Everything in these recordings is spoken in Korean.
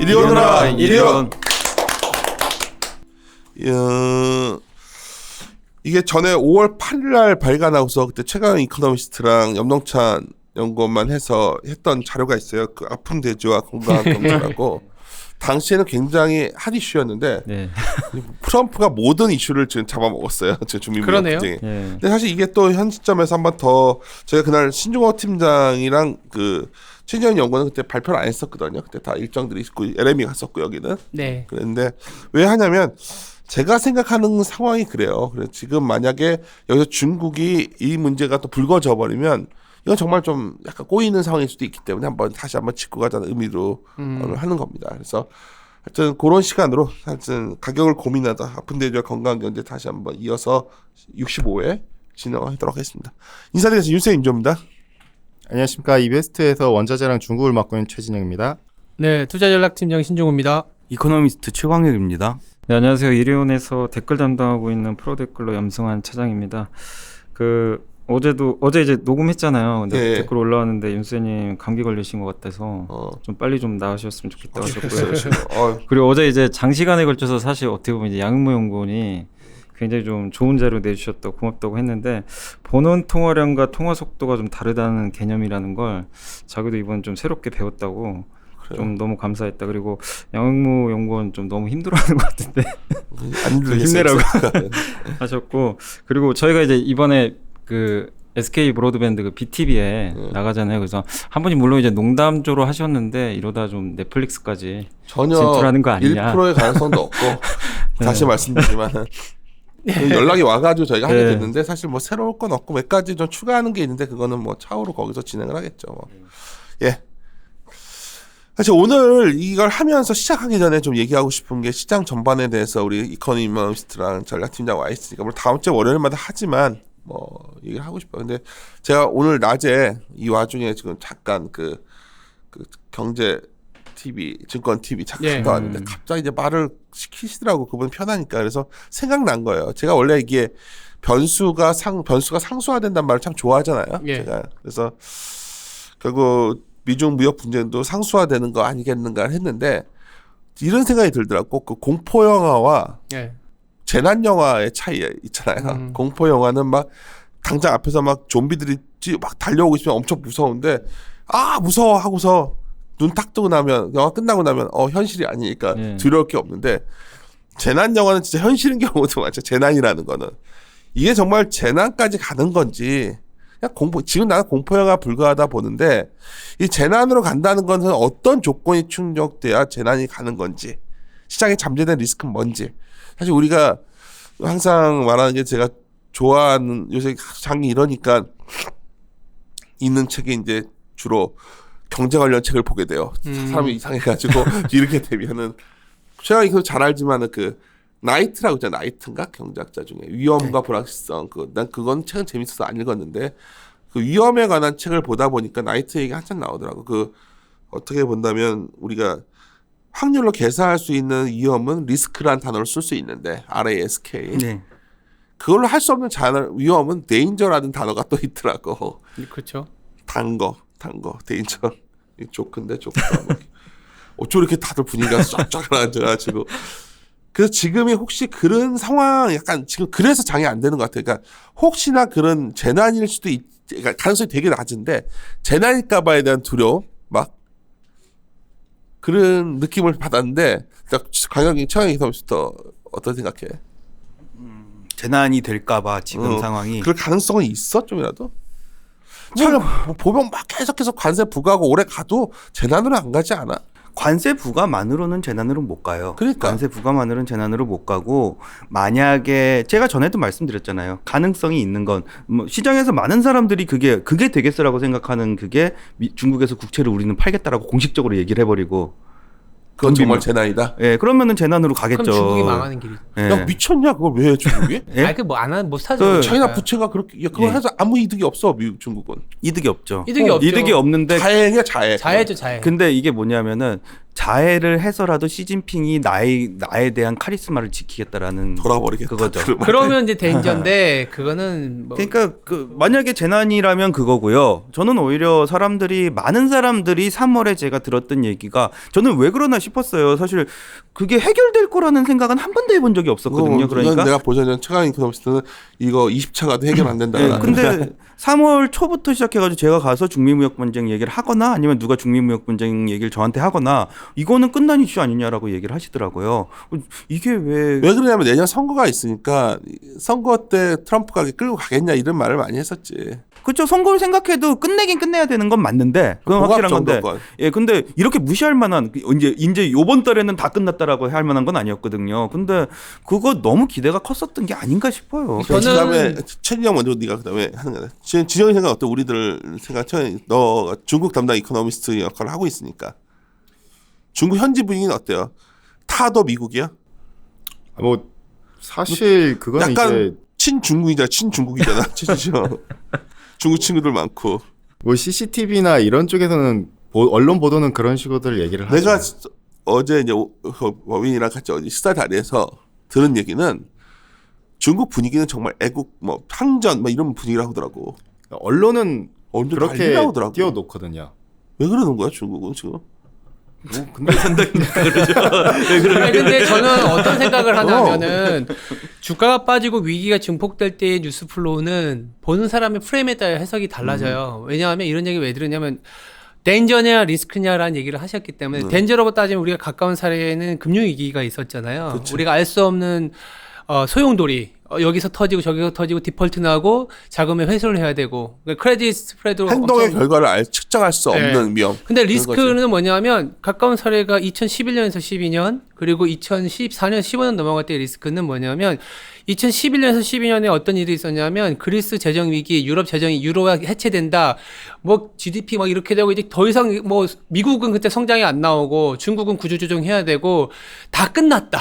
이리 오너라 이리 온. 이게 전에 5월 8일날 발간하고서 그때 최강 이코노미스트랑 염동찬 연구원만 해서 했던 자료가 있어요. 그 아픈 돼지와 건강한 경제라고. 당시에는 굉장히 핫 이슈였는데 네. 트럼프가 모든 이슈를 지금 잡아먹었어요. 제 주민무역 분쟁이. 네. 근데 사실 이게 또 현 시점에서 한 번 더 저희가 그날 신중호 팀장이랑 그 최지현 연구원은 그때 발표를 안 했었거든요. 그때 다 일정들이 있고 LME 갔었고 여기는. 네. 그런데 왜 하냐면 제가 생각하는 상황이 그래요. 그래서 지금 만약에 여기서 중국이 이 문제가 또 불거져 버리면 이건 정말 좀 약간 꼬이는 상황일 수도 있기 때문에 다시 한번 짚고 가자는 의미로 하는 겁니다. 그래서 하여튼 그런 시간으로 하여튼 가격을 고민하다 아픈 돼지와 건강한 경제 다시 한번 이어서 65회 진행하도록 하겠습니다. 인사드리겠습니다. 윤세인 임조입니다. 안녕하십니까. 이베스트에서 원자재랑 중국을 맡고 있는 최진영입니다. 네, 투자전략팀장 신종우입니다. 이코노미스트 최광혁입니다. 네, 안녕하세요. 이리온에서 댓글 담당하고 있는 프로데클러 염승환 차장입니다. 어제 이제 녹음했잖아요. 근데 네. 댓글 올라왔는데 윤세님 감기 걸리신 것 같아서 좀 빨리 좀 나으셨으면 좋겠다고 하셨고요. 그리고 어제 이제 장시간에 걸쳐서 사실 어떻게 보면 이제 양은모 연구원이 굉장히 좀 좋은 자료 내주셨다고 고맙다고 했는데 본원 통화량과 통화 속도가 좀 다르다는 개념이라는 걸 자기도 이번 좀 새롭게 배웠다고 좀 너무 감사했다. 그리고 양은모 연구원 좀 너무 힘들어하는 것 같은데 안 힘내라고 하셨고 그리고 저희가 이제 이번에 그 SK 브로드밴드 그 BTV에 나가잖아요. 그래서 한 분이 물론 이제 농담조로 하셨는데 이러다 좀 넷플릭스까지 전혀 진출하는 거 아니냐. 1%의 가능성도 없고 다시 말씀드리지만 연락이 와가지고 저희가 하게 됐는데 사실 뭐 새로울 건 없고 몇 가지 좀 추가하는 게 있는데 그거는 뭐 차후로 거기서 진행을 하겠죠. 예. 사실 오늘 이걸 하면서 시작하기 전에 좀 얘기하고 싶은 게 시장 전반에 대해서 우리 이코노미스트랑 전략팀장 와 있으니까 물론 다음 주 월요일마다 하지만 뭐 얘기를 하고 싶어요. 근데 제가 오늘 낮에 이 와중에 지금 잠깐 그 경제 TV, 증권 TV 잠깐 왔는데 갑자기 이제 말을 시키시더라고. 그분 편하니까. 그래서 생각난 거예요. 제가 원래 이게 변수가 상수화된다는 말을 참 좋아하잖아요. 예. 제가 그래서 결국 미중 무역 분쟁도 상수화되는 거 아니겠는가 했는데 이런 생각이 들더라고. 그 공포 영화와 재난 영화의 차이 있잖아요. 공포 영화는 막 당장 앞에서 막 좀비들이 막 달려오고 있으면 엄청 무서운데 무서워 하고서 눈 딱 뜨고 나면 영화 끝나고 나면 현실이 아니니까 두려울 게 없는데 재난 영화는 진짜 현실인 경우도 많죠. 재난이라는 거는 이게 정말 재난까지 가는 건지 그냥 지금 나는 공포 영화 불과하다 보는데 이 재난으로 간다는 것은 어떤 조건이 충족돼야 재난이 가는 건지 시장에 잠재된 리스크는 뭔지 사실 우리가 항상 말하는 게 제가 좋아하는 요새 장이 이러니까 있는 책이 이제 주로 경제 관련 책을 보게 돼요. 사람이 이상해가지고 이렇게 되면은 제가 이거 잘 알지만은 그 나이트라고 있잖아요. 나이트인가 경제학자 중에 위험과 불확실성 난 그건 책은 재밌어서 안 읽었는데 그 위험에 관한 책을 보다 보니까 나이트 얘기 한참 나오더라고. 그 어떻게 본다면 우리가 확률로 계산할 수 있는 위험은 리스크란 단어를 쓸 수 있는데 RASK. 네. 그걸로 할 수 없는 위험은 데인저라는 단어가 또 있더라고. 그렇죠. 단 거, 데인저. 조크인데 조크. 어쩜 이렇게 다들 분위기가 쫙쫙 앉아가지고. 그래서 지금이 혹시 그런 상황 약간 지금 그래서 장이 안 되는 것 같아요. 그러니까 혹시나 그런 재난일 수도 그러니까 가능성이 되게 낮은데 재난일까봐에 대한 두려움 막 그런 느낌을 받았는데 강영이 최강희 기사부터 어떤 생각해? 재난이 될까봐 지금 상황이 그럴 가능성은 있어 좀이라도? 참 보면 막 계속해서 관세 부과하고 오래 가도 재난으로 안 가지 않아? 관세 부과만으로는 재난으로 못 가요. 그러니까. 관세 부과만으로는 재난으로 못 가고 만약에 제가 전에도 말씀드렸잖아요. 가능성이 있는 건 뭐 시장에서 많은 사람들이 그게 되겠어라고 생각하는 그게 중국에서 국채를 우리는 팔겠다라고 공식적으로 얘기를 해버리고 그건 정말 재난이다. 예, 그러면은 재난으로 가겠죠. 그럼 중국이 망하는 길이. 예. 야 미쳤냐 그걸 왜 해 중국이? 예? 아니 그뭐 안 하는 못 사죠. 차이나 부채가 그렇게 그걸 예. 해서 아무 이득이 없어 미국 중국은. 이득이 없죠. 이득이 없죠. 이득이 없는데 자해냐 자해. 자해죠 자해. 근데 이게 뭐냐면은 자해를 해서라도 시진핑이 나에 대한 카리스마를 지키겠다라는 돌아버리겠다. 그거죠. 그러면 이제 데인저인데 그거는 뭐 그러니까 만약에 재난이라면 그거고요. 저는 오히려 많은 사람들이 3월에 제가 들었던 얘기가 저는 왜 그러나 싶었어요. 사실 그게 해결될 거라는 생각은 한 번도 해본 적이 없었거든요. 그러니까 내가 보자면 최강 이코노미스트는 이거 20차 가도 해결 안 된다. 네, 근데 3월 초부터 시작해가지고 제가 가서 중미무역 분쟁 얘기를 하거나 아니면 누가 중미무역 분쟁 얘기를 저한테 하거나 이거는 끝난 이슈 아니냐라고 얘기를 하시더라고요. 이게 왜 그러냐면 내년 선거가 있으니까 선거 때 트럼프가 끌고 가겠냐 이런 말을 많이 했었지. 그렇죠. 선거를 생각해도 끝내긴 끝내야 되는 건 맞는데 그건 확실한 건데. 정도건. 예, 근데 이렇게 무시할 만한 이제 요번 달에는 다 끝났다라고 할 만한 건 아니었거든요. 근데 그거 너무 기대가 컸었던 게 아닌가 싶어요. 그다음에 최진영 먼저 네가 그다음에 하는 거다. 진영이 생각 어때? 우리들 생각 너 중국 담당 이코노미스트 역할을 하고 있으니까 중국 현지 분위기는 어때요? 타도 미국이야? 뭐 사실 그건 약간 이제 친중국이잖아. 최진영. 중국 친구들 많고. 뭐 CCTV나 이런 쪽에서는 언론 보도는 그런 식으로들 얘기를 하죠. 내가 어제 이제 워윈이랑 같이 어디 수다 자리에서 들은 얘기는 중국 분위기는 정말 애국 뭐 항전 뭐 이런 분위기라고 하더라고. 언론은 언제 그렇게 난리 나오더라고. 띄워놓거든요. 왜 그러는 거야 중국은 지금? 근데 아니, 근데 저는 어떤 생각을 하냐면은 주가가 빠지고 위기가 증폭될 때의 뉴스 플로우는 보는 사람의 프레임에 따라 해석이 달라져요. 왜냐하면 이런 얘기 왜 들었냐면 덴저냐 리스크냐라는 얘기를 하셨기 때문에 덴저라고 따지면 우리가 가까운 사례에는 금융위기가 있었잖아요. 그치. 우리가 알 수 없는 소용돌이 여기서 터지고 저기서 터지고 디폴트 나고 자금을 회수를 해야 되고 크레딧 스프레드 행동의 결과를 측정할 수 없는 위험. 근데 리스크는 뭐냐면 가까운 사례가 2011년에서 12년 그리고 2014년 15년 넘어갈 때 리스크는 뭐냐면 2011년에서 12년에 어떤 일이 있었냐면 그리스 재정 위기, 유럽 재정이 유로가 해체된다. 뭐 GDP 막 이렇게 되고 이제 더 이상 뭐 미국은 그때 성장이 안 나오고 중국은 구조조정 해야 되고 다 끝났다.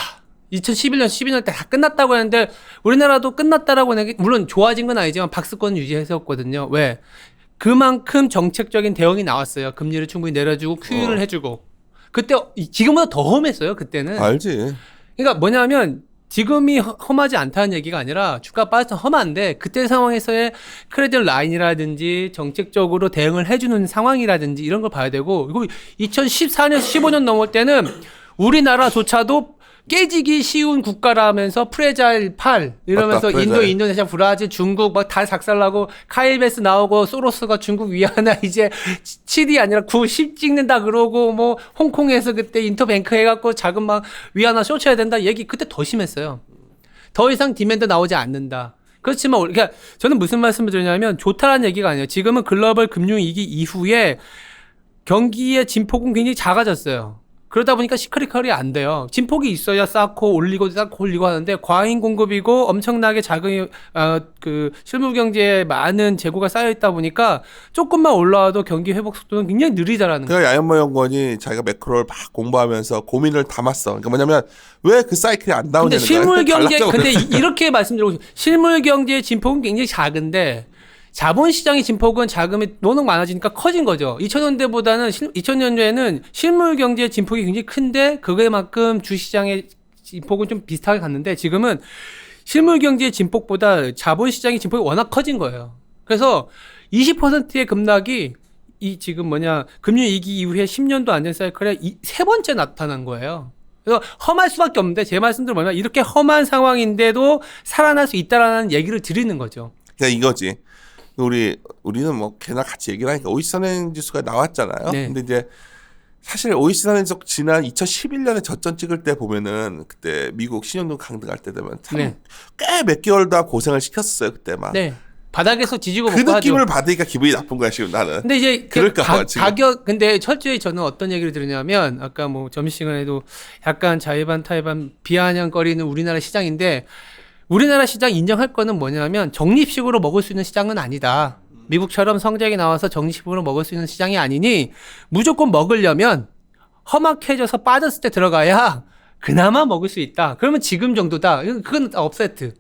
2011년, 12년 때 다 끝났다고 했는데 우리나라도 끝났다라고 하는 게 물론 좋아진 건 아니지만 박스권 유지했었거든요. 왜? 그만큼 정책적인 대응이 나왔어요. 금리를 충분히 내려주고 QE를 해주고. 그때 지금보다 더 험했어요. 그때는. 알지. 그러니까 뭐냐면 지금이 험하지 않다는 얘기가 아니라 주가 빠져서 험한데 그때 상황에서의 크레딧 라인이라든지 정책적으로 대응을 해주는 상황이라든지 이런 걸 봐야 되고 그리고 2014년, 15년 넘을 때는 우리나라조차도 깨지기 쉬운 국가라면서 프레자일 8 이러면서 맞다, 인도, 프레자일. 인도네시아, 브라질, 중국 막 다 작살나고 카이베스 나오고 소로스가 중국 위안화 이제 7이 아니라 9, 10 찍는다 그러고 뭐 홍콩에서 그때 인터뱅크 해갖고 자금 막 위안화 쇼쳐야 된다 얘기 그때 더 심했어요. 더 이상 디맨드 나오지 않는다. 그렇지만 그러니까 저는 무슨 말씀을 드리냐면 좋다라는 얘기가 아니에요. 지금은 글로벌 금융위기 이후에 경기의 진폭은 굉장히 작아졌어요. 그러다 보니까 시크릿컬이 안 돼요. 진폭이 있어야 쌓고 올리고 하는데 과잉 공급이고 엄청나게 자금이 그 실물 경제에 많은 재고가 쌓여 있다 보니까 조금만 올라와도 경기 회복 속도는 굉장히 느리다라는 거예요. 그러니까 야연모 연구원이 자기가 매크로를 막 공부하면서 고민을 담았어. 그러니까 뭐냐면 왜 그 사이클이 안 근데 나오냐는 실물 경제 거야. 근데 이렇게 말씀드리고 싶어요. 실물 경제의 진폭은 굉장히 작은데 자본시장의 진폭은 자금이 워낙 많아지니까 커진 거죠. 2000년대보다는 2000년대에는 실물 경제의 진폭이 굉장히 큰데 그거에만큼 주시장의 진폭은 좀 비슷하게 갔는데 지금은 실물 경제의 진폭보다 자본시장의 진폭이 워낙 커진 거예요. 그래서 20%의 급락이 이 지금 금융위기 이후에 10년도 안전 사이클에 세 번째 나타난 거예요. 그래서 험할 수밖에 없는데 제 말씀대로 뭐냐면 이렇게 험한 상황인데도 살아날 수 있다라는 얘기를 드리는 거죠. 그냥 이거지. 우리는 뭐 걔나 같이 얘기를 하니까 OECD 선행 지수가 나왔잖아요. 네. 근데 이제 사실 OECD 선행 지수 지난 2011년에 저점 찍을 때 보면은 그때 미국 신용등 강등할 때 되면 참 꽤 몇 개월 다 고생을 시켰었어요 그때 막. 네. 바닥에서 지지고 그 먹고 느낌을 하죠. 받으니까 기분이 나쁜 거야 지금 나는. 근데 이제 그럴까 봐, 지금. 가격 근데 철저히 저는 어떤 얘기를 들으냐면 아까 뭐 점심시간에도 약간 자의반 타의반 비아냥거리는 우리나라 시장인데 우리나라 시장 인정할 거는 뭐냐면 적립식으로 먹을 수 있는 시장은 아니다. 미국처럼 성장이 나와서 적립식으로 먹을 수 있는 시장이 아니니 무조건 먹으려면 험악해져서 빠졌을 때 들어가야 그나마 먹을 수 있다. 그러면 지금 정도다. 그건 업세트.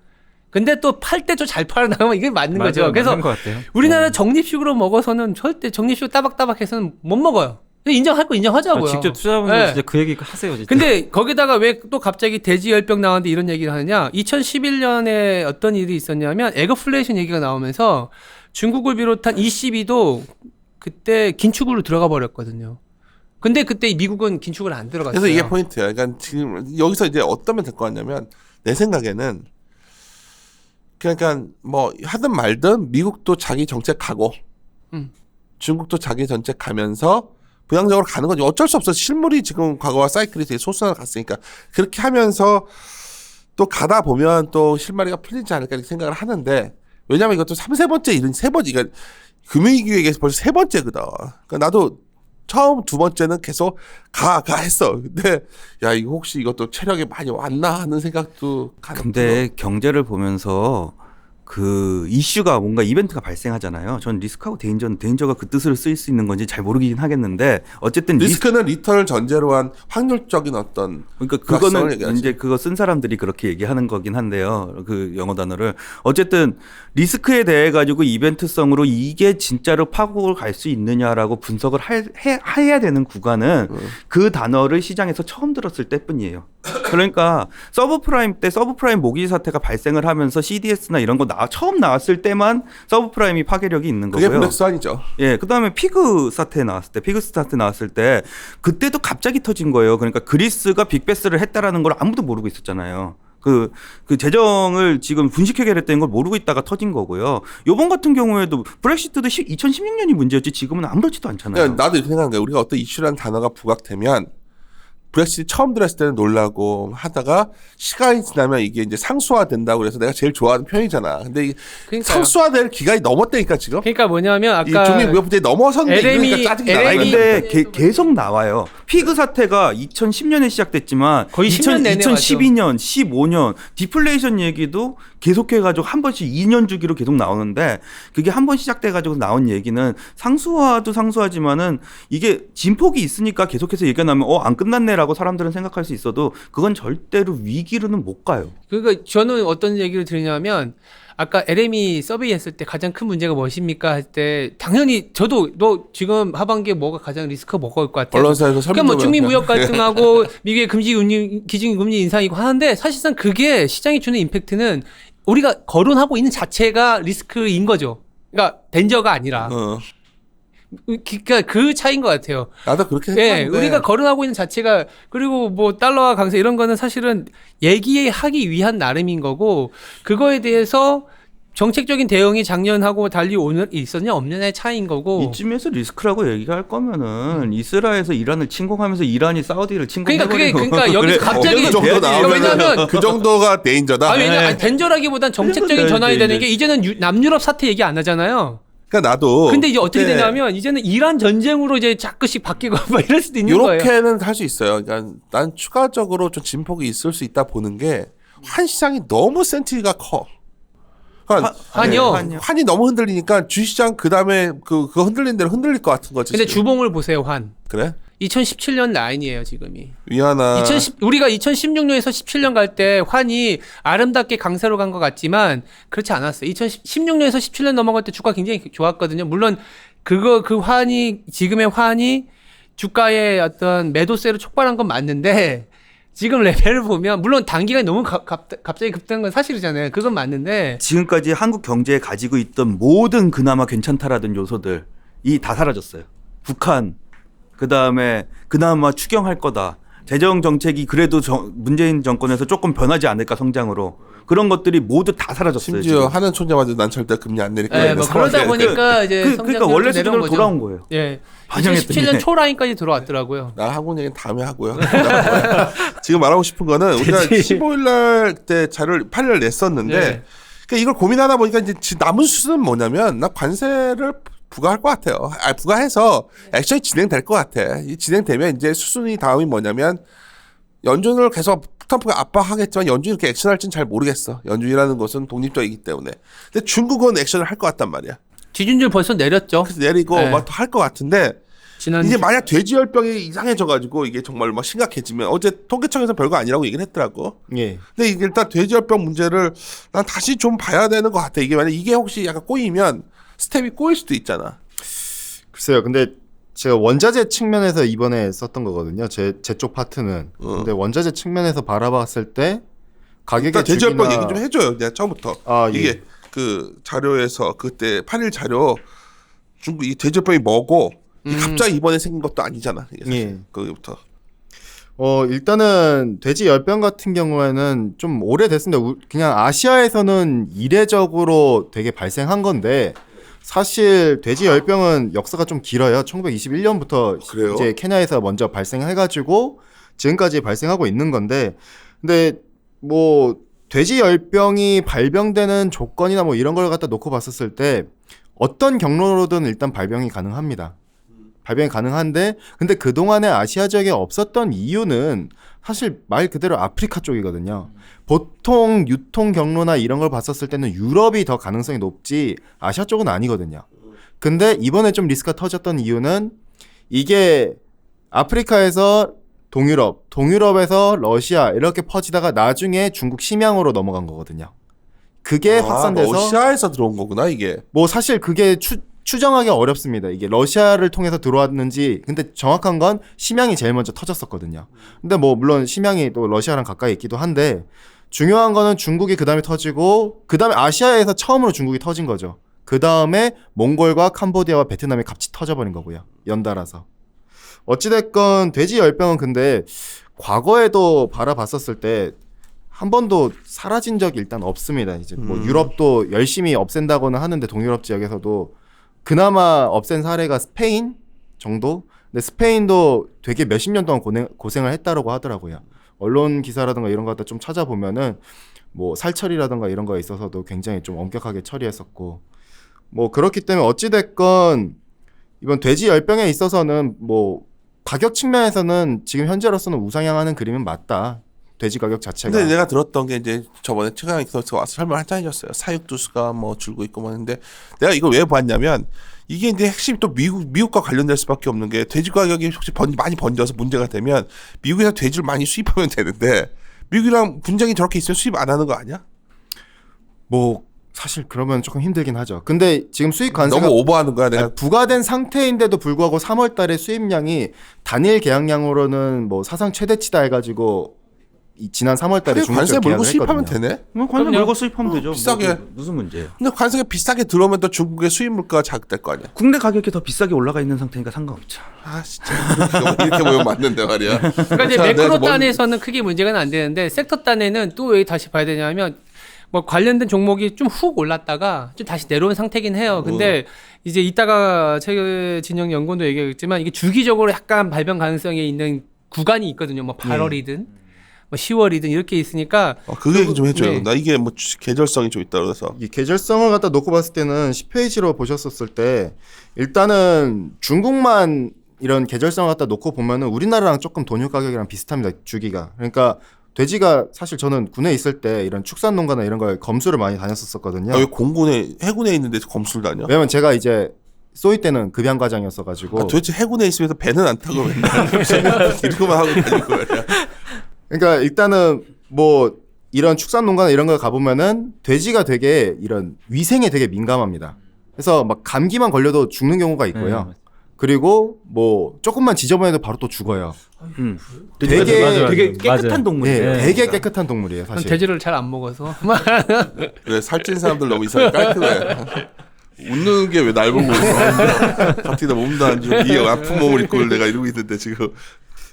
근데 또 팔 때 좀 잘 팔아나가면 이게 맞는 거죠. 그래서 맞는 것 같아요. 우리나라 적립식으로 먹어서는 절대 적립식으로 따박따박해서는 못 먹어요. 인정할 거 인정하자고요. 직접 투자자분들 네. 진짜 그 얘기 하세요. 진짜. 근데 거기다가 왜 또 갑자기 대지열병 나왔는데 이런 얘기를 하느냐? 2011년에 어떤 일이 있었냐면 에거플레이션 얘기가 나오면서 중국을 비롯한 ECB도 그때 긴축으로 들어가 버렸거든요. 근데 그때 미국은 긴축을 안 들어갔어요. 그래서 이게 포인트야. 그러니까 지금 여기서 이제 어떤 면 될 것 같냐면 내 생각에는 그러니까 뭐 하든 말든 미국도 자기 정책 가고 중국도 자기 정책 가면서 부양적으로 가는 거지. 어쩔 수 없어. 실물이 지금 과거와 사이클이 되게 소수나 갔으니까 그렇게 하면서 또 가다 보면 또 실마리가 풀리지 않을까 이렇게 생각을 하는데 왜냐면 이것도 3-4번째 일은 3번 그러니까 금융위기에서 벌써 3번째거든. 그러니까 나도 처음 2번째는 계속 가 했어. 근데 야 이거 혹시 이것도 체력이 많이 왔나 하는 생각도 근데 경제를 보면서 그 이슈가 뭔가 이벤트가 발생하잖아요. 전 리스크하고 데인저가 그 뜻을 쓸 수 있는 건지 잘 모르긴 하겠는데 어쨌든 리스크는 리턴을 전제로 한 확률적인 어떤 그러니까 그거는 이제 그거 쓴 사람들이 그렇게 얘기하는 거긴 한데요. 그 영어 단어를 어쨌든 리스크에 대해 가지고 이벤트성으로 이게 진짜로 파고 갈 수 있느냐라고 분석을 해야 되는 구간은 그 단어를 시장에서 처음 들었을 때뿐이에요. 그러니까 서브프라임 때 서브프라임 모기 사태가 발생을 하면서 CDS나 이런 거 처음 나왔을 때만 서브프라임이 파괴력이 있는 거고요. 그게 블랙스완이죠. 예, 그다음에 피그 사태 나왔을 때 그때도 갑자기 터진 거예요. 그러니까 그리스가 빅베스를 했다라는 걸 아무도 모르고 있었잖아요. 그 재정을 지금 분식 해결했다는 걸 모르고 있다가 터진 거고요. 요번 같은 경우에도 브렉시트도 2016년이 문제였지 지금은 아무렇지도 않잖아요. 그러니까 나도 이렇게 생각한 거야. 우리가 어떤 이슈라는 단어가 부각되면 브렉시트 처음 들었을 때는 놀라고 하다가 시간이 지나면 이게 이제 상수화된다고 그래서 내가 제일 좋아하는 표현이잖아. 근데 이게 상수화될 기간이 넘었다니까 지금. 그러니까 뭐냐면 아까 중립무역분쟁이 넘어섰는데 그러니까 짜증이 나. 근데 계속 나와요. 피그 사태가 2010년에 시작됐지만 거의 10년 내내 2012년, 15년 디플레이션 얘기도 계속해가지고 한 번씩 2년 주기로 계속 나오는데 그게 한 번 시작돼가지고 나온 얘기는 상수화도 상수화지만은 이게 진폭이 있으니까 계속해서 얘기가 나면 안 끝났네라고 사람들은 생각할 수 있어도 그건 절대로 위기로는 못 가요. 그러니까 저는 어떤 얘기를 드리냐면 아까 LME 서베이 했을 때 가장 큰 문제가 무엇입니까 할 때 당연히 저도 너 지금 하반기에 뭐가 가장 리스크가 뭐가 올 것 같아요. 언론사에서 설명. 그러니까 뭐 중미 무역 갈등하고 미국의 기준 금리 인상이고 하는데 사실상 그게 시장이 주는 임팩트는 우리가 거론하고 있는 자체가 리스크인 거죠. 그러니까 덴저가 아니라. 그러니까 그 차이인 것 같아요. 나도 그렇게 예, 생각하는데. 우리가 거론하고 있는 자체가 그리고 뭐 달러와 강세 이런 거는 사실은 얘기하기 위한 나름인 거고 그거에 대해서 정책적인 대응이 작년하고 달리 오늘 있었냐 없느냐의 차이인 거고. 이쯤에서 리스크라고 얘기할 거면은 이스라엘에서 이란을 침공하면서 이란이 사우디를 침공해버리고. 그러니까 여기서 갑자기 그 정도 나오면 왜냐면 그 정도가 데인저다. 왜냐면 덴저라기보단 정책적인 전환이 되는 게 이제는 남유럽 사태 얘기 안 하잖아요. 그러니까 나도. 근데 이제 어떻게 되냐면 이제는 이란 전쟁으로 이제 자꾸씩 바뀌고 막 이럴 수도 있는 거예요. 이렇게는 할 수 있어요. 그러니까 난 추가적으로 좀 진폭이 있을 수 있다 보는 게 환 시장이 너무 센티가 커. 그러니까 환이 너무 흔들리니까 주시장 그다음에 그거 흔들린 대로 흔들릴 것 같은 거지. 근데 지금. 주봉을 보세요, 환. 그래? 2017년 라인이에요, 지금이. 위안화. 우리가 2016년에서 17년 갈 때 환이 아름답게 강세로 간 것 같지만 그렇지 않았어요. 2016년에서 17년 넘어갈 때 주가 굉장히 좋았거든요. 물론 지금의 환이 주가의 어떤 매도세를 촉발한 건 맞는데 지금 레벨을 보면 물론 단기간에 너무 갑자기 급등한 건 사실이잖아요. 그건 맞는데 지금까지 한국 경제에 가지고 있던 모든 그나마 괜찮다라던 요소들이 다 사라졌어요. 북한, 그다음에 그나마 추경할 거다. 재정 정책이 그래도 문재인 정권에서 조금 변하지 않을까 성장으로. 그런 것들이 모두 다 사라졌어요. 심지어 지금. 하는 촌자마저 난 절대 금리 안 내릴 거야. 뭐 그러다 보니까 이제 그러니까 원래 수준으로 돌아온 거예요. 예. 2017년 초 라인까지 들어왔더라고요. 나 한국 얘기는 다음에 하고요. 지금 말하고 싶은 거는 우리가 15일 날 때 자료를 8일 냈었는데 그러니까 이걸 고민하다 보니까 이제 남은 수순은 뭐냐면 나 관세를 부과할 것 같아요. 부과해서 액션이 진행될 것 같아. 진행되면 이제 수순이 다음이 뭐냐면 연준을 계속 트럼프가 압박하겠지만 연준이 이렇게 액션할지는 잘 모르겠어. 연준이라는 것은 독립적이기 때문에. 근데 중국은 액션을 할 것 같단 말이야. 지준율 벌써 내렸죠. 그래서 내리고 막 할 것 같은데 이제 만약 돼지열병이 이상해져가지고 이게 정말 막 심각해지면 어제 통계청에서 별거 아니라고 얘기를 했더라고. 예. 근데 이게 일단 돼지열병 문제를 난 다시 좀 봐야 되는 것 같아. 이게 만약 이게 혹시 약간 꼬이면 스텝이 꼬일 수도 있잖아. 글쎄요. 근데 제가 원자재 측면에서 이번에 썼던 거거든요. 제 쪽 파트는. 근데 원자재 측면에서 바라봤을 때 가격의 대지열병 얘기 좀 해줘요. 내가 처음부터. 아, 이게 예. 그 자료에서 그때 8일 자료 중국 이 돼지열병이 뭐고 이게 갑자기 이번에 생긴 것도 아니잖아. 이게 사실. 예. 거기부터. 일단은 돼지 열병 같은 경우에는 좀 오래됐습니다. 그냥 아시아에서는 이례적으로 되게 발생한 건데 사실 돼지 열병은 역사가 좀 길어요. 1921년부터 그래요? 이제 케냐에서 먼저 발생해가지고 지금까지 발생하고 있는 건데, 근데 뭐 돼지 열병이 발병되는 조건이나 뭐 이런 걸 갖다 놓고 봤었을 때 어떤 경로로든 일단 발병이 가능합니다. 발병이 가능한데, 근데 그동안에 아시아 지역에 없었던 이유는 사실 말 그대로 아프리카 쪽이거든요. 보통 유통 경로나 이런 걸 봤었을 때는 유럽이 더 가능성이 높지 아시아 쪽은 아니거든요. 근데 이번에 좀 리스크가 터졌던 이유는 이게 아프리카에서 동유럽, 동유럽에서 러시아 이렇게 퍼지다가 나중에 중국 심양으로 넘어간 거거든요. 그게 확산돼서 러시아에서 들어온 거구나 이게. 뭐 사실 그게 추정하기 어렵습니다. 이게 러시아를 통해서 들어왔는지. 근데 정확한 건 심양이 제일 먼저 터졌었거든요. 근데 뭐 물론 심양이 또 러시아랑 가까이 있기도 한데 중요한 거는 중국이 그 다음에 터지고 그 다음에 아시아에서 처음으로 중국이 터진 거죠. 그 다음에 몽골과 캄보디아와 베트남이 같이 터져버린 거고요. 연달아서. 어찌됐건 돼지 열병은 근데 과거에도 바라봤었을 때 한 번도 사라진 적이 일단 없습니다. 이제 뭐 유럽도 열심히 없앤다고는 하는데 동유럽 지역에서도 그나마 없앤 사례가 스페인 정도? 근데 스페인도 되게 몇십 년 동안 고생을 했다라고 하더라고요. 언론 기사라든가 이런 거 갖다 좀 찾아보면은 뭐 살처리라든가 이런 거에 있어서도 굉장히 좀 엄격하게 처리했었고, 뭐 그렇기 때문에 어찌됐건 이번 돼지 열병에 있어서는 뭐 가격 측면에서는 지금 현재로서는 우상향하는 그림은 맞다. 돼지 가격 자체가. 근데 내가 들었던 게 이제 저번에 최강에서 와서 설명을 해줬어요. 사육두수가 뭐 줄고 있고 뭐 했는데 내가 이걸 왜 봤냐면 이게 이제 핵심이 또 미국과 관련될 수밖에 없는 게 돼지 가격이 혹시 많이 번져서 문제가 되면 미국에서 돼지를 많이 수입하면 되는데 미국이랑 분쟁이 저렇게 있으면 수입 안 하는 거 아니야? 뭐 사실 그러면 조금 힘들긴 하죠. 근데 지금 수입 관세가 너무 오버하는 거야 내가. 부과된 상태인데도 불구하고 3월 달에 수입량이 단일 계약량으로는 뭐 사상 최대치다 해가지고 지난 3월 달에 관세 중국적 물고 계약을 수입하면 했거든요. 되네? 뭐 관세 물고 수입하면 되죠. 비싸게. 뭐, 무슨 문제예요? 근데 관세가 비싸게 들어오면 또 중국의 수입 물가가 자극될 거 아니야? 국내 가격이 더 비싸게 올라가 있는 상태니까 상관없죠. 아 진짜 이렇게 보면 맞는데 말이야. 그러니까 이제 자, 매크로 내가 단에서는 크게 문제가 안 되는데 섹터 단에는 또 왜 다시 봐야 되냐면 뭐 관련된 종목이 좀 훅 올랐다가 좀 다시 내려온 상태긴 해요. 근데 이제 이따가 최진영 연구원도 얘기했지만 이게 주기적으로 약간 발병 가능성이 있는 구간이 있거든요. 뭐 8월이든 뭐 10월이든 이렇게 있으니까 그 얘기 좀 해줘요. 네. 나 이게 뭐 계절성이 좀 있다 그래서. 이 계절성을 갖다 놓고 봤을 때는 10페이지로 보셨었을 때 일단은 중국만 이런 계절성을 갖다 놓고 보면은 우리나라랑 조금 돈유 가격이랑 비슷합니다. 주기가. 그러니까 돼지가 사실 저는 군에 있을 때 이런 축산 농가나 이런 거에 검수를 많이 다녔었거든요. 왜 공군에 해군에 있는 데서 검수를 다녀? 왜냐면 제가 이제 쏘이 때는 급양 과장이었어가지고. 도대체 해군에 있으면서 배는 안 타고 맨날 이렇게만 하고 다니고 말이야. 그러니까 일단은 뭐 이런 축산 농가나 이런 거 가보면은 돼지가 되게 이런 위생에 되게 민감합니다. 그래서 막 감기만 걸려도 죽는 경우가 있고요. 그리고 뭐 조금만 지저분해도 바로 또 죽어요. 되게 되게 깨끗한 맞아요. 동물이에요. 네, 되게 깨끗한 동물이에요, 전 사실. 돼지를 잘 안 먹어서 그래 살찐 사람들 너무 이상하게 깔끔해. 웃는 게 왜 날 보고 웃어? 갑자기 몸도 안 좋고 이 아픈 몸을 입고 내가 이러고 있는데 지금.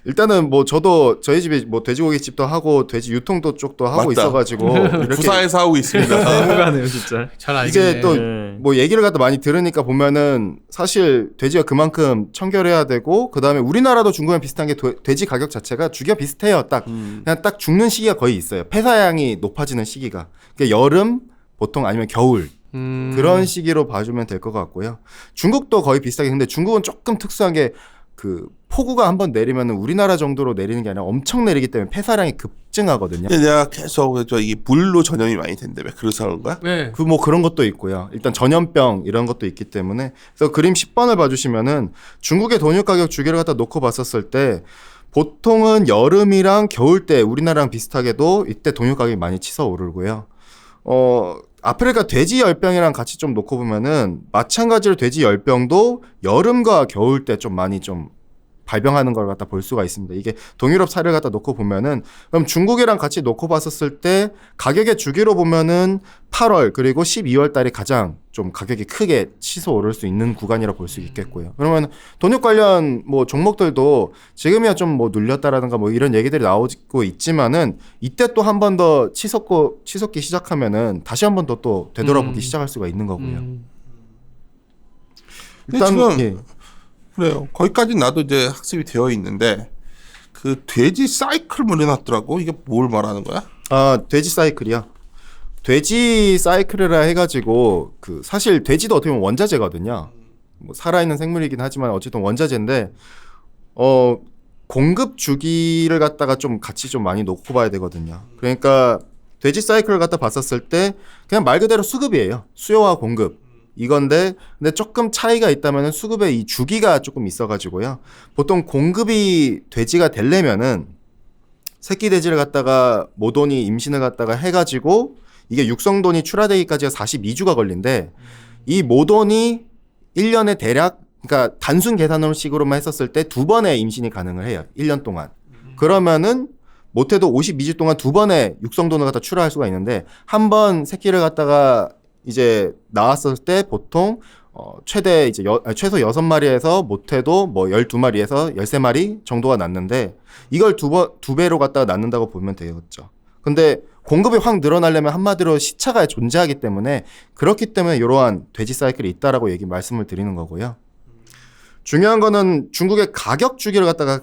일단은 뭐 저도 저희 집에 뭐 돼지고기 집도 하고 돼지 유통도 쪽도 하고 맞다. 있어가지고 이렇게 부사에서 하고 있습니다. 가네요 진짜. 잘 알겠네. 이제 또 뭐 얘기를 갖다 많이 들으니까 보면은 사실 돼지가 그만큼 청결해야 되고 그 다음에 우리나라도 중국이랑 비슷한 게 돼지 가격 자체가 주기가 비슷해요. 딱 그냥 딱 죽는 시기가 거의 있어요. 폐사량이 높아지는 시기가. 그러니까 여름 보통 아니면 겨울 그런 시기로 봐주면 될 것 같고요. 중국도 거의 비슷하게. 근데 중국은 조금 특수한 게 그 폭우가 한번 내리면 우리나라 정도로 내리는 게 아니라 엄청 내리기 때문에 폐사량이 급증하거든요. 근데 내가 계속 이게 물로 전염이 많이 된다며. 그래서 그런 거야? 네. 그 뭐 그런 것도 있고요. 일단 전염병 이런 것도 있기 때문에. 그래서 그림 10번을 봐주시면은 중국의 돈유 가격 주기를 갖다 놓고 봤었을 때 보통은 여름이랑 겨울 때 우리나라랑 비슷하게도 이때 돈유 가격이 많이 치솟아 오르고요. 아프리카 돼지 열병이랑 같이 좀 놓고 보면은 마찬가지로 돼지 열병도 여름과 겨울 때 좀 많이 좀 발병하는 걸 갖다 볼 수가 있습니다. 이게 동유럽 사례를 갖다 놓고 보면은 그럼 중국이랑 같이 놓고 봤었을 때 가격의 주기로 보면은 8월 그리고 12월 달이 가장 좀 가격이 크게 치솟아 오를 수 있는 구간이라 볼 수 있겠고요. 그러면 돈육 관련 뭐 종목들도 지금이야 좀 뭐 눌렸다라든가 뭐 이런 얘기들이 나오고 있지만은 이때 또 한 번 더 치솟기 시작하면은 다시 한 번 더 또 되돌아보기 시작할 수가 있는 거고요. 일단 지금 그래요. 거기까지 나도 이제 학습이 되어 있는데 그 돼지 사이클을 해놨더라고. 이게 뭘 말하는 거야? 아, 돼지 사이클이요. 돼지 사이클이라 해가지고 그 사실 돼지도 어떻게 보면 원자재거든요. 뭐 살아있는 생물이긴 하지만 어쨌든 원자재인데 공급 주기를 갖다가 좀 같이 좀 많이 놓고 봐야 되거든요. 그러니까 돼지 사이클을 갖다 봤었을 때 그냥 말 그대로 수급이에요. 수요와 공급. 이건데 근데 조금 차이가 있다면은 수급의 이 주기가 조금 있어가지고요. 보통 공급이 돼지가 되려면은 새끼 돼지를 갖다가 모돈이 임신을 갖다가 해가지고 이게 육성돈이 출하되기까지가 42주가 걸린데 이 모돈이 1년에 대략 그러니까 단순 계산으로식으로만 했었을 때 2번의 임신이 가능을 해요. 1년 동안. 그러면은 못해도 52주 동안 2번의 육성돈을 갖다 출하할 수가 있는데 한 번 새끼를 갖다가 이제 나왔을 때 보통 최대 이제 최소 6마리에서 못해도 뭐 12마리에서 13마리 정도가 낳는데 이걸 두 배로 갖다가 낳는다고 보면 되겠죠. 근데 공급이 확 늘어나려면 한마디로 시차가 존재하기 때문에 그렇기 때문에 이러한 돼지 사이클이 있다라고 말씀을 드리는 거고요. 중요한 거는 중국의 가격 주기를 갖다가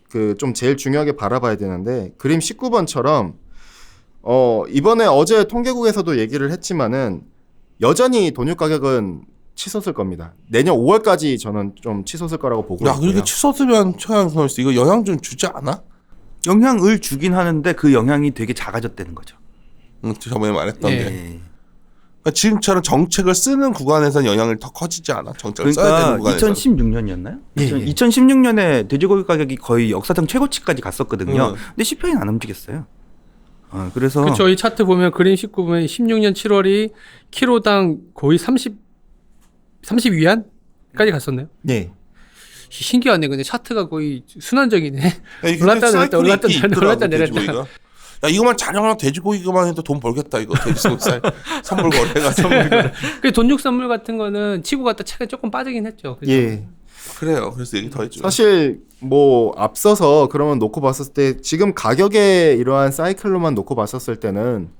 그 좀 제일 중요하게 바라봐야 되는데 그림 19번처럼 이번에 어제 통계국에서도 얘기를 했지만은 여전히 돈육 가격은 치솟을 겁니다. 내년 5월까지 저는 좀 치솟을 거라고 보고 야, 있고요. 그렇게 치솟으면 최강 선수 이거 영향 좀 주지 않아? 영향을 주긴 하는데 그 영향이 되게 작아졌다는 거죠. 저번에 말했던 게. 예. 그러니까 지금처럼 정책을 쓰는 구간에서는 영향이 더 커지지 않아? 정책을 써야 되는 그러니까 구간에서. 2016년이었나요? 예. 2016년에 돼지고기 가격이 거의 역사상 최고치까지 갔었거든요. 근데 CPI는 안 움직였어요. 그래서 그렇죠. 이 차트 보면 그림 19보면 16년 7월이 키로당 거의 30위안까지 갔었네요. 네. 신기하네. 근데 차트가 거의 순환적이네. 이게 올랐다 내렸다 사이클이 올랐다 있게 내렸다 있더라고, 올랐다 내렸다. 돼지고기가. 야, 이거만 자영한 돼지고기만 해도 돈 벌겠다 이거 돼지고기살 선물 거래가 그 돈육 선물 같은 거는 치고 갔다 차가 조금 빠지긴 했죠. 그죠? 예. 그래요. 그래서 얘기 더 해줘. 사실 뭐 앞서서 그러면 놓고 봤을 때 지금 가격의 이러한 사이클로만 놓고 봤었을 때는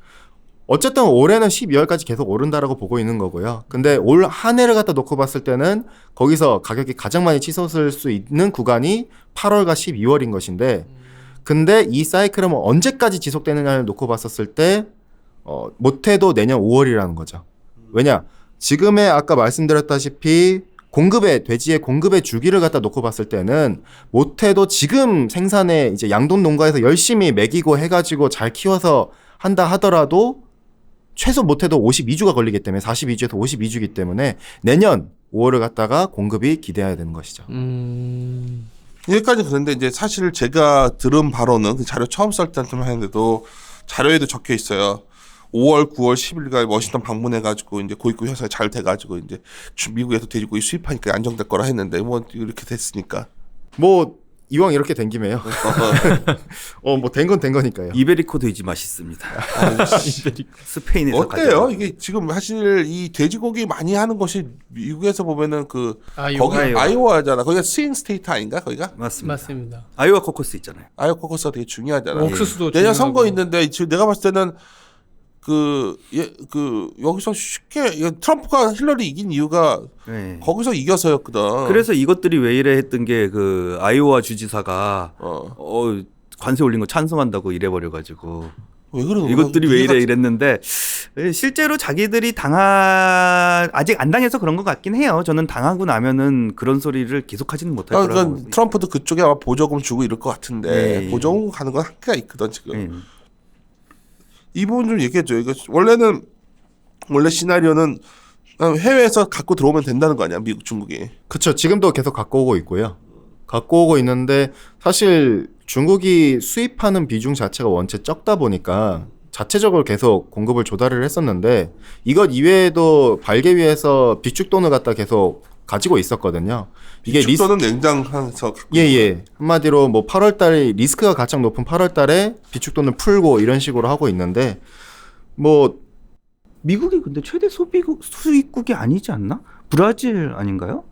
어쨌든 올해는 12월까지 계속 오른다라고 보고 있는 거고요. 근데 올 한 해를 갖다 놓고 봤을 때는 거기서 가격이 가장 많이 치솟을 수 있는 구간이 8월과 12월인 것인데 근데 이 사이클은 뭐 언제까지 지속되느냐를 놓고 봤었을 때 못해도 내년 5월이라는 거죠. 왜냐? 지금의 아까 말씀드렸다시피 돼지의 공급의 주기를 갖다 놓고 봤을 때는 못해도 지금 생산에 이제 양돈 농가에서 열심히 먹이고 해가지고 잘 키워서 한다 하더라도 최소 못해도 52주가 걸리기 때문에 42주에서 52주이기 때문에 내년 5월을 갖다가 공급이 기대해야 되는 것이죠. 여기까지 그런데 이제 사실 제가 들은 바로는 그 자료 처음 쓸 때쯤 했는데도 자료에도 적혀 있어요. 5월, 9월, 10일까지 워싱턴 방문해가지고 이제 고위급 협상이 잘 돼가지고 이제 미국에서 돼지고기 수입하니까 안정될 거라 했는데 뭐 이렇게 됐으니까. 뭐 이왕 이렇게 된 김에요. 뭐 된 건 된 거니까요. 이베리코 돼지 맛있습니다. 스페인에서 어때요? 이게 지금 사실 이 돼지고기 많이 하는 것이 미국에서 보면은 그 거기 아이오와잖아. 거기가 스윙 스테이트 아닌가? 거기가? 맞습니다. 아이오와 코커스 있잖아요. 아이오와 코커스가 되게 중요하잖아. 옥수수도 내년 중요하고. 선거 있는데 지금 내가 봤을 때는 여기서 쉽게 트럼프가 힐러리 이긴 이유가 네. 거기서 이겨서였거든. 그래서 이것들이 왜 이래 했던 게 그 아이오와 주지사가 관세 올린 거 찬성한다고 이래버려가지고 왜 그러는 이것들이 왜 이래 이랬는데 실제로 자기들이 아직 안 당해서 그런 것 같긴 해요. 저는 당하고 나면은 그런 소리를 계속하지는 못할 거라고. 그러니까 트럼프도 그쪽에 아마 보조금 주고 이럴 것 같은데 네. 보조금 가는 건 한계가 있거든 지금. 네. 이 부분 좀 얘기해줘. 이거 원래 시나리오는 해외에서 갖고 들어오면 된다는 거 아니야, 미국, 중국이. 그렇죠. 지금도 계속 갖고 오고 있고요. 갖고 오고 있는데 사실 중국이 수입하는 비중 자체가 원체 적다 보니까 자체적으로 계속 공급을 조달을 했었는데 이것 이외에도 발개위에서 비축돈을 갖다 계속 가지고 있었거든요. 이게 비축돈은 냉장고에서 예예. 한마디로 뭐 8월달에 리스크가 가장 높은 8월달에 비축돈을 풀고 이런 식으로 하고 있는데 뭐 미국이 근데 최대 수입국이 아니지 않나? 브라질 아닌가요?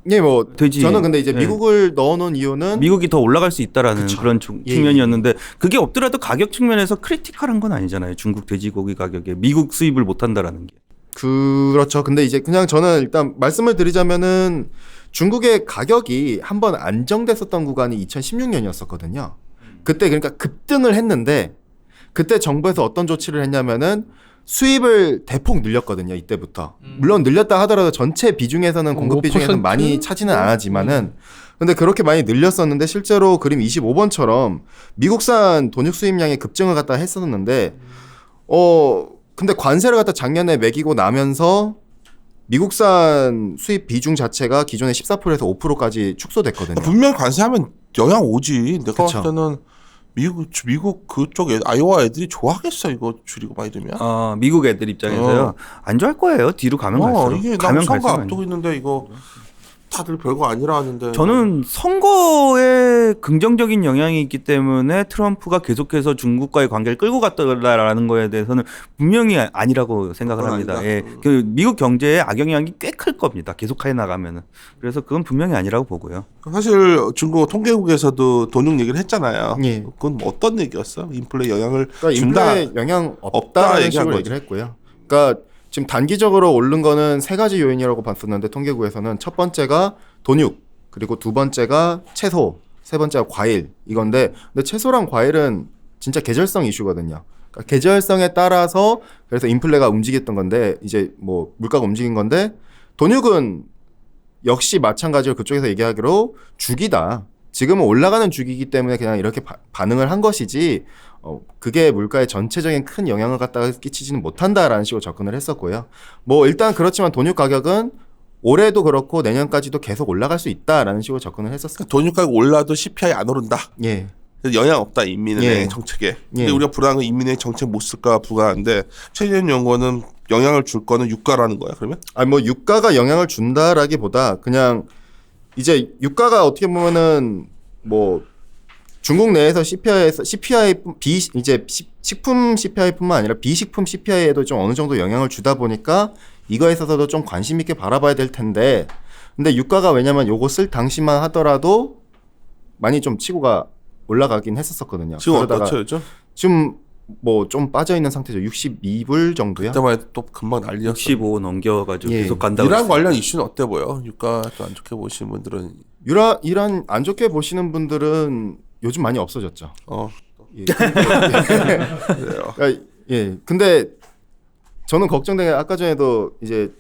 예, 뭐 돼지. 저는 근데 이제 네. 미국을 넣어놓은 이유는 미국이 더 올라갈 수 있다라는 그쵸. 그런 예, 측면이었는데 그게 없더라도 가격 측면에서 크리티컬한 건 아니잖아요. 중국 돼지고기 가격에 미국 수입을 못 한다라는 게. 그렇죠. 근데 이제 그냥 저는 일단 말씀을 드리자면은 중국의 가격이 한번 안정됐었던 구간이 2016년이었었거든요. 그때 그러니까 급등을 했는데 그때 정부에서 어떤 조치를 했냐면은 수입을 대폭 늘렸거든요. 이때부터. 물론 늘렸다 하더라도 전체 비중에서는 공급 비중에서는 5%? 많이 차지는 않았지만은 근데 그렇게 많이 늘렸었는데 실제로 그림 25번처럼 미국산 돈육 수입량의 급증을 갖다 했었는데 근데 관세를 갖다 작년에 매기고 나면서 미국산 수입 비중 자체가 기존의 14%에서 5%까지 축소됐거든요. 분명 관세하면 영향 오지. 내가 그쵸. 봤을 때는 미국 그쪽 아이오와 애들이 좋아하겠어 이거 줄이고 막 이러면. 미국 애들 입장에서요. 안 좋아할 거예요. 뒤로 가면 갈수록. 이게 가면 나 선거 갈수록. 앞두고 있는데 이거 다들 별거 아니라 하는데. 저는 선거에 긍정적인 영향이 있기 때문에 트럼프가 계속해서 중국과의 관계를 끌고 갔다라는 거에 대해서는 분명히 아니라고 생각을 그건 합니다. 아니다. 예. 그 미국 경제에 악영향이 꽤 클 겁니다. 계속해 나가면은. 그래서 그건 분명히 아니라고 보고요. 사실 중국 통계국에서도 돈육 얘기를 했잖아요. 예. 그건 뭐 어떤 얘기였어? 인플레 영향을 그러니까 준다. 인플레 영향 없다 없다라는 얘기한 식으로 거죠. 얘기를 했고요. 그러니까 지금 단기적으로 오른 거는 세 가지 요인이라고 봤었는데 통계국에서는 첫 번째가 돈육, 그리고 두 번째가 채소, 세 번째가 과일 이건데 근데 채소랑 과일은 진짜 계절성 이슈거든요. 그러니까 계절성에 따라서 그래서 인플레가 움직였던 건데 이제 뭐 물가가 움직인 건데 돈육은 역시 마찬가지로 그쪽에서 얘기하기로 주기다. 지금은 올라가는 주기이기 때문에 그냥 이렇게 반응을 한 것이지 그게 물가에 전체적인 큰 영향을 갖다가 끼치지는 못한다라는 식으로 접근을 했었고요. 뭐 일단 그렇지만 돈육 가격은 올해도 그렇고 내년까지도 계속 올라갈 수 있다라는 식으로 접근을 했었어요. 돈육 가격 올라도 CPI 안 오른다. 예. 그래서 영향 없다 인민은행 예. 정책에. 예. 근데 우리가 불안한 건 인민은행 정책 못 쓸까 불안한데 최재현 연구원은 영향을 줄 거는 유가라는 거야. 그러면? 아니 뭐 유가가 영향을 준다라기보다 그냥 이제 유가가 어떻게 보면은 뭐 중국 내에서 CPI 이제 식품 CPI뿐만 아니라 비식품 CPI에도 좀 어느 정도 영향을 주다 보니까 이거에 있어서도 좀 관심 있게 바라봐야 될 텐데 근데 유가가 왜냐면 요거 쓸 당시만 하더라도 많이 좀 치고가 올라가긴 했었거든요. 지금 그러다가 어떻죠? 지금 뭐 좀 빠져 있는 상태죠. 62불 정도요. 그때만 해도 또 금방 난리였어. 65 넘겨가지고 예. 계속 간다고. 이란 했어요. 관련 이슈는 어때 보여? 유가 또 안 좋게 보시는 분들은 이란 안 좋게 보시는 분들은 요즘 많이 없어졌죠. 예. 그래요. 예. 근데 저는 걱정되는 게 아까 전에도 이제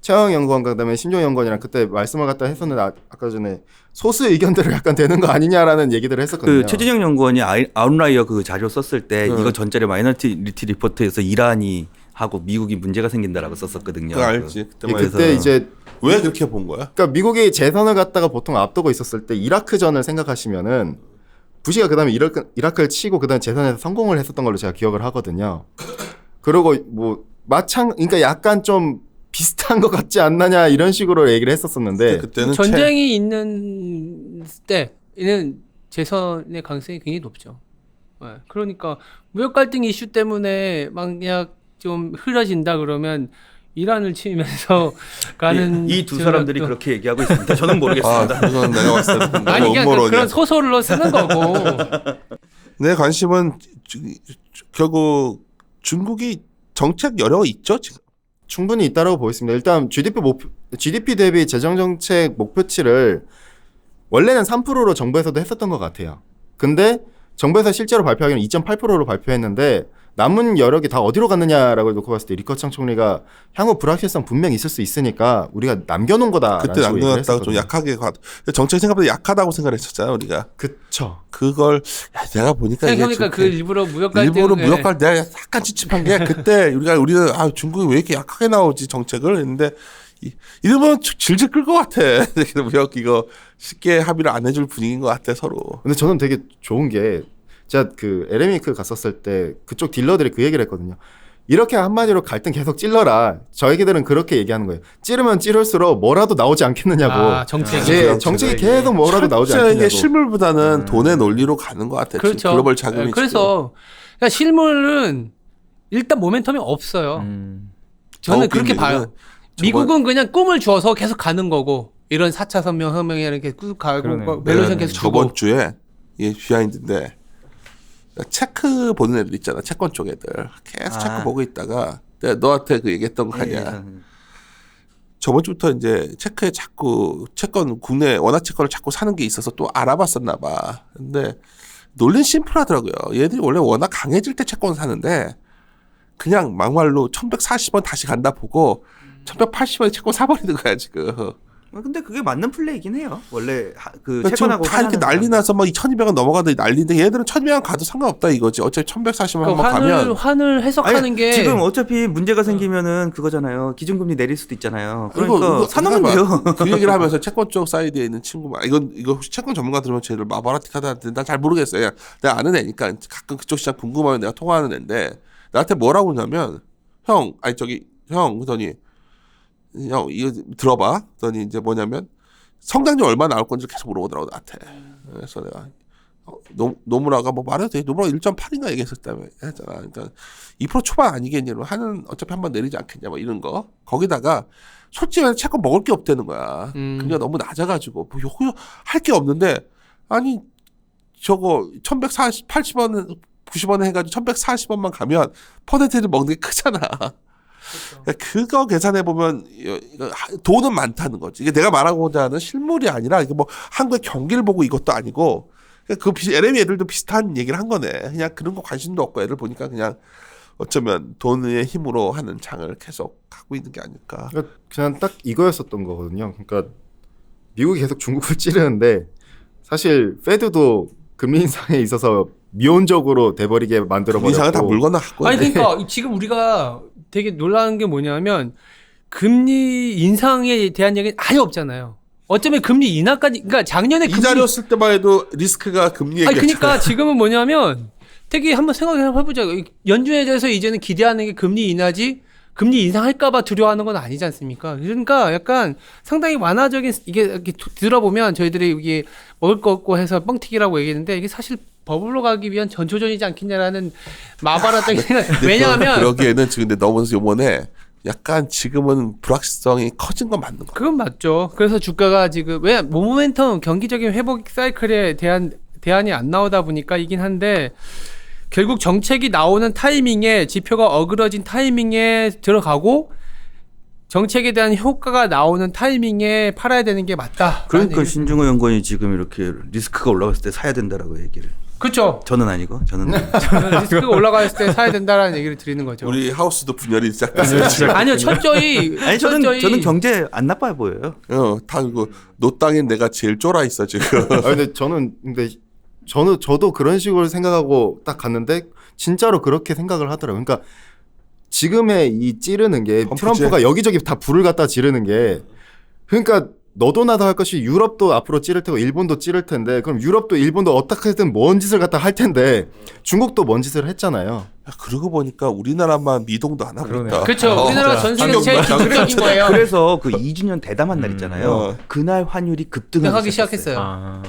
최영 연구원과 그다음에 심종 연구원이랑 그때 말씀을 갖다 했었는데 아까 전에 소수 의견들을 약간 되는 거 아니냐라는 얘기들을 했었거든요. 그 최진영 연구원이 아웃라이어 그 자료 썼을 때 이거 전자의 마이너리티 리포트에서 이란이 하고 미국이 문제가 생긴다라고 썼었거든요. 그거 알지. 예, 그때만 해서. 그때 이제 왜 그렇게 본 거야? 그러니까 미국이 재선을 갖다가 보통 앞두고 있었을 때 이라크전을 생각하시면은 부시가 그다음에 이라크를 치고 그다음에 재선에서 성공을 했었던 걸로 제가 기억을 하거든요. 그리고 뭐 그러니까 약간 좀 비슷한 것 같지 않느냐 이런 식으로 얘기를 했었었는데 그때는 전쟁이 있는 때에는 재선의 가능성이 굉장히 높죠. 네. 그러니까 무역 갈등 이슈 때문에 만약 좀 흐려진다 그러면 이란을 치면서 가는 이 두 사람들이 전략도- 그렇게 얘기하고 있습니다. 저는 모르겠습니다. 그건 내가 봤을 때 아니 그냥 음모론이야. 그런 소설로 쓰는 거고. 내 관심은 결국 중국이 정책 여력이 있죠 지금. 충분히 있다라고 보겠습니다. 일단 GDP 대비 재정정책 목표치를 원래는 3%로 정부에서도 했었던 것 같아요. 근데 정부에서 실제로 발표하기는 2.8%로 발표했는데 남은 여력이 다 어디로 갔느냐라고 놓고 봤을 때 리커창 총리가 향후 불확실성 분명히 있을 수 있으니까 우리가 남겨놓은 거다라는 그때 식으로 얘기를 남겨놨다가 좀 했었거든요. 약하게 정책 생각보다 약하다고 생각했었잖아요 우리가. 그쵸. 그걸 내가 보니까 이게 생각해보니까 그 일부러 무역 갈등 일부러 무역할 내가 약간 찝찝한 게 그때 우리는 중국이 왜 이렇게 약하게 나오지 정책을 했는데 이러면 질질 끌 것 같아. 무역 이거 쉽게 합의를 안 해줄 분위기인 것 같아 서로. 근데 저는 되게 좋은 게 제가 그 LM이크 갔었을 때 그쪽 딜러들이 그 얘기를 했거든요. 이렇게 한마디로 갈등 계속 찔러라. 저희들은 그렇게 얘기하는 거예요. 찌르면 찌를수록 뭐라도 나오지 않겠느냐고. 정책이. 예, 정책이 계속 뭐라도 나오지 않겠냐고. 이게 실물보다는 돈의 논리로 가는 것 같아요. 그렇죠. 글로벌 자금이 그래서 그러니까 실물은 일단 모멘텀이 없어요. 저는 그렇게 봐요. 미국은 그냥 꿈을 주어서 계속 가는 거고 이런 4차 혁명에 이렇게 쭉 가고 멜로디는 계속 주고. 저번 주에 이게 비하인드인데 체크 보는 애들 있잖아. 채권 쪽 애들 계속 체크 보고 있다가 내가 너한테 그 얘기했던 거 아니야. 저번 주부터 이제 체크에 자꾸 채권 국내 원화 채권을 자꾸 사는 게 있어서 또 알아봤었나 봐. 근데 논리는 심플하더라고요. 얘들이 원래 워낙 강해질 때 채권 사는데 그냥 막말로 1140원 다시 간다 보고 1180원에 채권 사버리는 거야 지금. 근데 그게 맞는 플레이긴 해요. 원래 그 그러니까 채권하고 다 이렇게 난리 나서 막 1200원 넘어가더니 난리인데 얘들은 1200원 가도 상관없다 이거지. 어차피 1140원 한번 가면. 환을 해석하는 아니, 게 지금 어차피 문제가 생기면은 그거잖아요. 기준금리 내릴 수도 있잖아요. 그러니까 사놓으면 돼요. 그 얘기를 하면서 채권 쪽 사이드에 있는 친구만 이거 혹시 채권 전문가 들으면 쟤를 마바라틱하다는데 난 잘 모르겠어요. 내가 아는 애니까 가끔 그쪽 시장 궁금하면 내가 통화하는 애인데 나한테 뭐라고 하냐면 형 그러더니 형 이거 들어봐. 그러더니 이제 뭐냐면 성장률 얼마 나올 건지 계속 물어보더라고 나한테. 그래서 내가 노무라가 뭐 말해도 돼. 노무라가 1.8인가 얘기했었다며 했잖아. 그러니까 2% 초반 아니겠니? 하는 어차피 한번 내리지 않겠냐 뭐 이런 거. 거기다가 솔직히 채권 먹을 게 없다는 거야. 그게 너무 낮아가지고 뭐 요거 할 게 없는데 아니 저거 1180원 90원에 해가지고 1140원만 가면 퍼센테이지 먹는 게 크잖아. 그거 계산해 보면 돈은 많다는 거지. 이게 내가 말하고자 하는 실물이 아니라 이게 뭐 한국의 경기를 보고 이것도 아니고 그 LME 애들도 비슷한 얘기를 한 거네. 그냥 그런 거 관심도 없고 애들 보니까 그냥 어쩌면 돈의 힘으로 하는 장을 계속 하고 있는 게 아닐까. 그러니까 그냥 딱 이거였었던 거거든요. 그러니까 미국이 계속 중국을 찌르는데 사실 페드도 금리 인상에 있어서 미온적으로 돼버리게 만들어버렸고. 이상은 다 물 건너갔고. 아니 그러니까 지금 우리가 되게 놀라는 게 뭐냐면 금리 인상에 대한 얘기는 아예 없잖아요. 어쩌면 금리 인하까지 그러니까 작년에 이 자리였을 때만 해도 리스크가 금리 얘기였잖아요. 그러니까 지금은 뭐냐면 되게 한번 생각해보자. 연준에 대해서 이제는 기대하는 게 금리 인하지 금리 인상할까봐 두려워하는 건 아니지 않습니까? 그러니까 약간 상당히 완화적인 이게 이렇게 들어보면 저희들이 이게 먹을 거 없고 해서 뻥튀기라고 얘기했는데 이게 사실 버블로 가기 위한 전초전이지 않겠냐라는 마바라적인 생각. 왜냐하면 그러기에는 지금 근데 너무 요번에 약간 지금은 불확실성이 커진 건 맞는 거. 그건 맞죠. 그래서 주가가 지금 왜 모멘텀 경기적인 회복 사이클에 대한 대안이 안 나오다 보니까 이긴 한데 결국 정책이 나오는 타이밍에 지표가 어그러진 타이밍에 들어가고 정책에 대한 효과가 나오는 타이밍에 팔아야 되는 게 맞다. 그러니까 신중호 연구원이 지금 이렇게 리스크가 올라갔을 때 사야 된다라고 얘기를. 그렇죠. 저는 아니고 저는 리스크가 올라갔을 때 사야 된다라는 얘기를 드리는 거죠. 우리 하우스도 분열이 시작됐어요. 아니요, 철저히 아니 저는 경제 안 나빠요 보여요. 다 이거 노 땅엔 내가 제일 쫄아 있어 지금. 근데 저도 그런 식으로 생각하고 딱 갔는데 진짜로 그렇게 생각을 하더라고요. 그러니까 지금의 이 찌르는 게 트럼프가 여기저기 다 불을 갖다 지르는 게 그러니까 너도 나도 할 것이 유럽도 앞으로 찌를 테고 일본도 찌를 텐데 그럼 유럽도 일본도 어떻게든 뭔 짓을 갖다 할 텐데 중국도 뭔 짓을 했잖아요. 야, 그러고 보니까 우리나라만 미동도 안 하고 있다. 그렇죠. 우리나라 전 세계 제일 기술적인 거예요. 그래서 그 2주년 대담한 날 있잖아요. 그날 환율이 급등하기 시작했어요.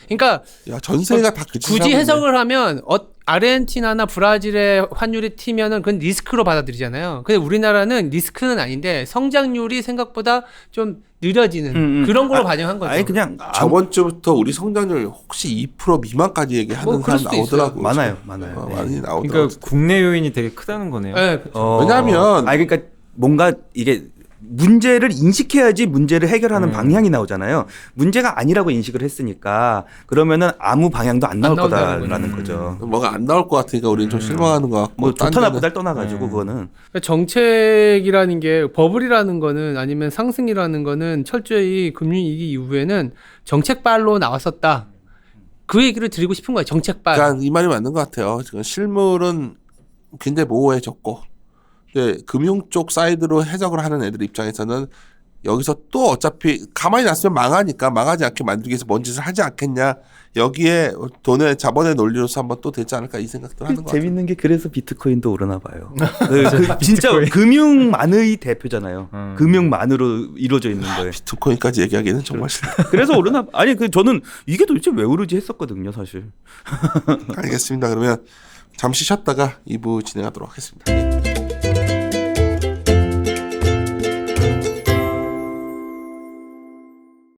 그러니까 야, 전 세계가 다 굳이 해석을 하면 아르헨티나나 브라질의 환율이 튀면은 그건 리스크로 받아들이잖아요. 근데 우리나라는 리스크는 아닌데 성장률이 생각보다 좀 느려지는 그런 걸로 반영한 거죠. 아니 그냥 저번 주부터 우리 성장률 혹시 2% 미만까지 얘기하는 사람 나오더라고. 많아요. 많이 나오더라고. 그러니까 국내 요인이 되게 크다는 거네요. 네, 그렇죠. 왜냐하면 그러니까 뭔가 이게 문제를 인식해야지 문제를 해결하는 방향이 나오잖아요. 문제가 아니라고 인식을 했으니까 그러면은 아무 방향도 안 나올 거다라는 거죠. 뭐가 안 나올 것 같으니까 우리는 좀 실망하는 것 같고. 뭐 좋다 나쁘다를 떠나가지고 그거는 정책이라는 게 버블이라는 거는 아니면 상승이라는 거는 철저히 금융위기 이후에는 정책발로 나왔었다. 그 얘기를 드리고 싶은 거예요. 정책발. 그러니까 이 말이 맞는 것 같아요. 지금 실물은 굉장히 모호해졌고 금융 쪽 사이드로 해석을 하는 애들 입장에서는 여기서 또 어차피 가만히 놨으면 망하니까 망하지 않게 만들기 위해서 뭔 짓을 하지 않겠냐. 여기에 돈의 자본의 논리로서 한번 또 되지 않을까 이 생각도 하는 것 같아요. 재밌는 게 그래서 비트코인도 오르나 봐요. 진짜 금융만의 대표잖아요. 금융만으로 이루어져 있는 거예요. 비트코인까지 얘기하기는 정말 싫다. 그래서 오르나 아니 저는 이게 도대체 왜 오르지 했었거든요, 사실. 알겠습니다. 그러면 잠시 쉬었다가 2부 진행하도록 하겠습니다.